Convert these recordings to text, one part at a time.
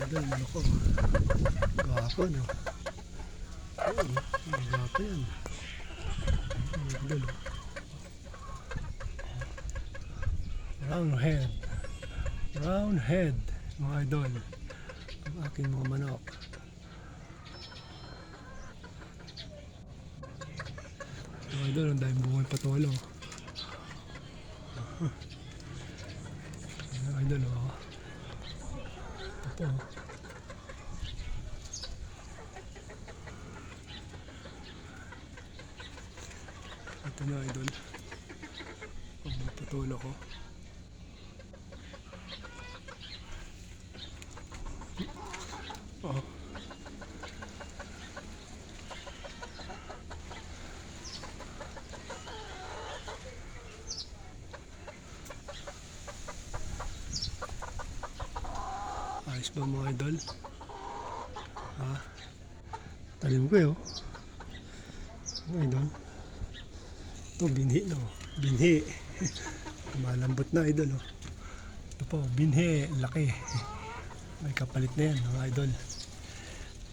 idol, ano ko. Gwapo, no? Oo, gwapo yan. Idol, oh. Round head. Round head, mga idol. Ang aking mga manok. Mga idol, ang dahil bunga patolo. Mga idol, oh. Ito. Ito na, idol. Ang patolo ko. Oh. Ayos ba mga idol? Ha? Talim ko yun. Mga idol. Ito binhi no. Binhi. Malambot na idol. Oh. Ito po, binhi. Laki. May kapalit na yan mga idol.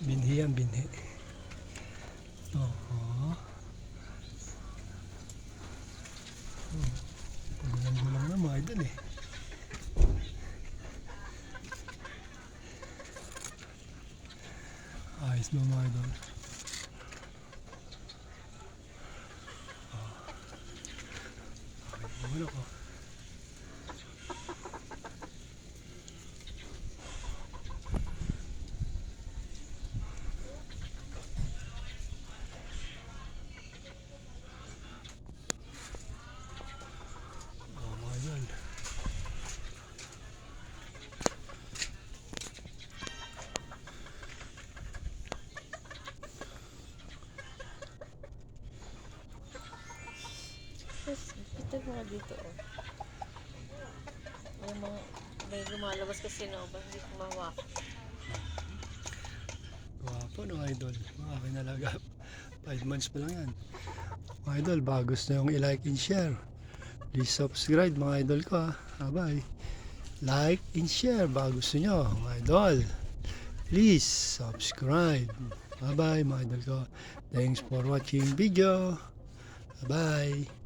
Binhi yan, binhi. Oh. Gulang-gulang na mga idol eh. Ayos mo mga idol. Ayos ko. Mga idol. Ito mga dito, oh. May lumalabas kasi no, ba hindi ko mawak. Gwapo no idol. Mga akin talaga. 5 months pa lang yan. Mga idol, baka gusto nyo i-like and share. Please subscribe mga idol ko ha. Bye. Like and share baka gusto nyo mga idol. Please subscribe. Bye bye mga idol ko. Thanks for watching video. Bye bye.